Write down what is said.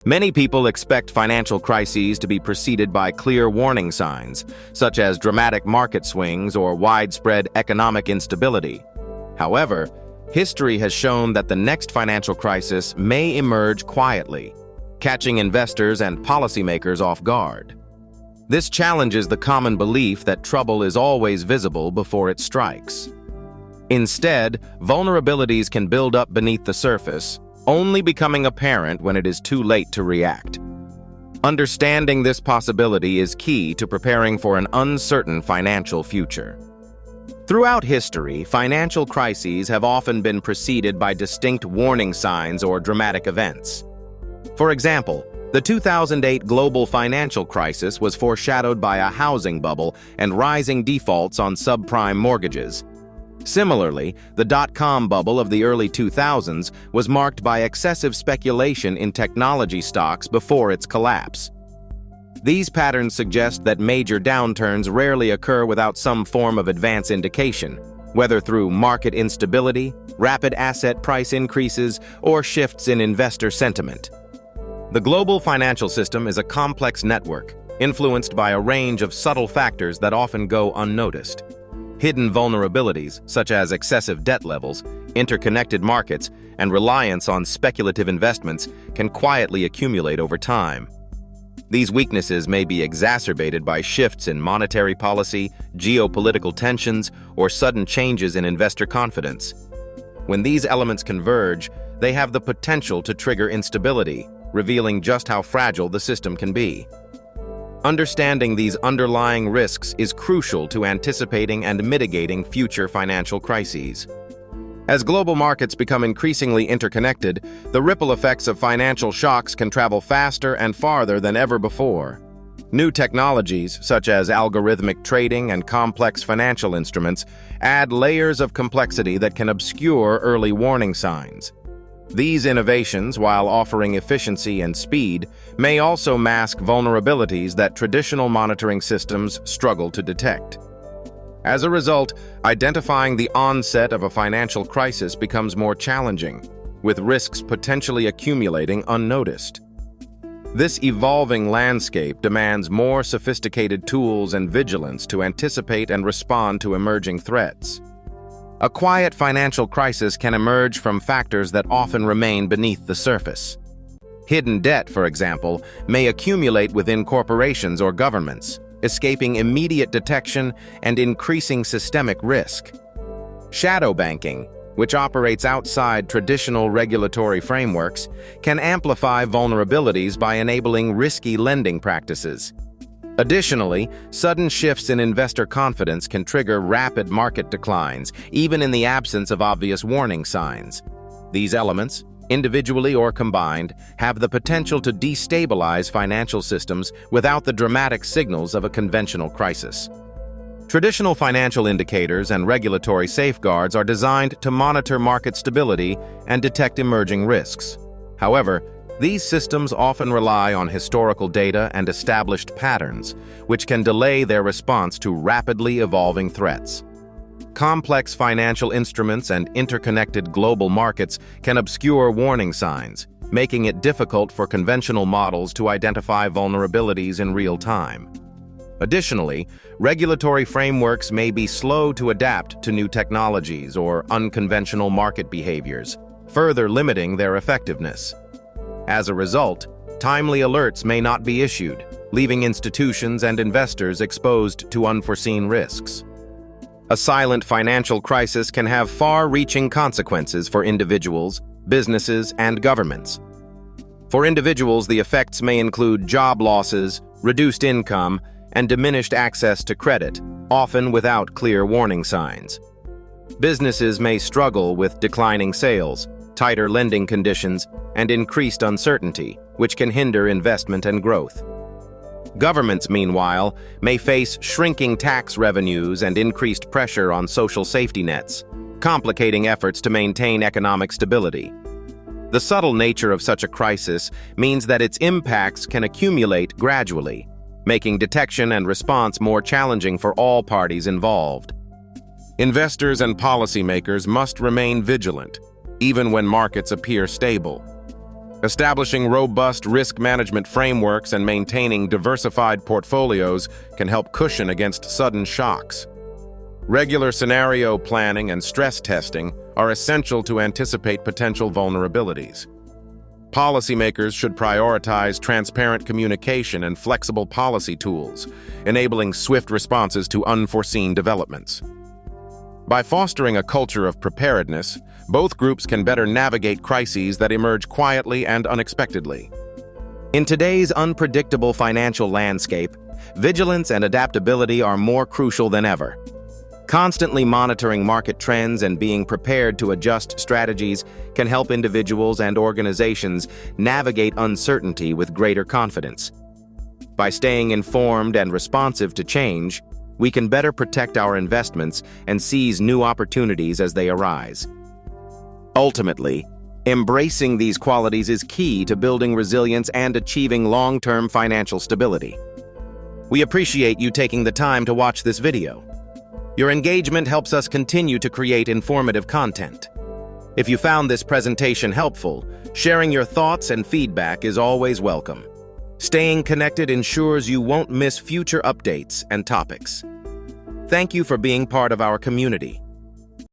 Many people expect financial crises to be preceded by clear warning signs, such as dramatic market swings or widespread economic instability. However, history has shown that the next financial crisis may emerge quietly, catching investors and policymakers off guard. This challenges the common belief that trouble is always visible before it strikes. Instead, vulnerabilities can build up beneath the surface, only becoming apparent when it is too late to react. Understanding this possibility is key to preparing for an uncertain financial future. Throughout history, financial crises have often been preceded by distinct warning signs or dramatic events. For example, the 2008 global financial crisis was foreshadowed by a housing bubble and rising defaults on subprime mortgages. Similarly, the dot-com bubble of the early 2000s was marked by excessive speculation in technology stocks before its collapse. These patterns suggest that major downturns rarely occur without some form of advance indication, whether through market instability, rapid asset price increases, or shifts in investor sentiment. The global financial system is a complex network, influenced by a range of subtle factors that often go unnoticed. Hidden vulnerabilities, such as excessive debt levels, interconnected markets, and reliance on speculative investments, can quietly accumulate over time. These weaknesses may be exacerbated by shifts in monetary policy, geopolitical tensions, or sudden changes in investor confidence. When these elements converge, they have the potential to trigger instability, revealing just how fragile the system can be. Understanding these underlying risks is crucial to anticipating and mitigating future financial crises. As global markets become increasingly interconnected, the ripple effects of financial shocks can travel faster and farther than ever before. New technologies, such as algorithmic trading and complex financial instruments, add layers of complexity that can obscure early warning signs. These innovations, while offering efficiency and speed, may also mask vulnerabilities that traditional monitoring systems struggle to detect. As a result, identifying the onset of a financial crisis becomes more challenging, with risks potentially accumulating unnoticed. This evolving landscape demands more sophisticated tools and vigilance to anticipate and respond to emerging threats. A quiet financial crisis can emerge from factors that often remain beneath the surface. Hidden debt, for example, may accumulate within corporations or governments, escaping immediate detection and increasing systemic risk. Shadow banking, which operates outside traditional regulatory frameworks, can amplify vulnerabilities by enabling risky lending practices. Additionally, sudden shifts in investor confidence can trigger rapid market declines, even in the absence of obvious warning signs. These elements, individually or combined, have the potential to destabilize financial systems without the dramatic signals of a conventional crisis. Traditional financial indicators and regulatory safeguards are designed to monitor market stability and detect emerging risks. However, these systems often rely on historical data and established patterns, which can delay their response to rapidly evolving threats. Complex financial instruments and interconnected global markets can obscure warning signs, making it difficult for conventional models to identify vulnerabilities in real time. Additionally, regulatory frameworks may be slow to adapt to new technologies or unconventional market behaviors, further limiting their effectiveness. As a result, timely alerts may not be issued, leaving institutions and investors exposed to unforeseen risks. A silent financial crisis can have far-reaching consequences for individuals, businesses, and governments. For individuals, the effects may include job losses, reduced income, and diminished access to credit, often without clear warning signs. Businesses may struggle with declining sales, tighter lending conditions, and increased uncertainty, which can hinder investment and growth. Governments, meanwhile, may face shrinking tax revenues and increased pressure on social safety nets, complicating efforts to maintain economic stability. The subtle nature of such a crisis means that its impacts can accumulate gradually, making detection and response more challenging for all parties involved. Investors and policymakers must remain vigilant, even when markets appear stable. Establishing robust risk management frameworks and maintaining diversified portfolios can help cushion against sudden shocks. Regular scenario planning and stress testing are essential to anticipate potential vulnerabilities. Policymakers should prioritize transparent communication and flexible policy tools, enabling swift responses to unforeseen developments. By fostering a culture of preparedness, both groups can better navigate crises that emerge quietly and unexpectedly. In today's unpredictable financial landscape, vigilance and adaptability are more crucial than ever. Constantly monitoring market trends and being prepared to adjust strategies can help individuals and organizations navigate uncertainty with greater confidence. By staying informed and responsive to change, we can better protect our investments and seize new opportunities as they arise. Ultimately, embracing these qualities is key to building resilience and achieving long-term financial stability. We appreciate you taking the time to watch this video. Your engagement helps us continue to create informative content. If you found this presentation helpful, sharing your thoughts and feedback is always welcome. Staying connected ensures you won't miss future updates and topics. Thank you for being part of our community.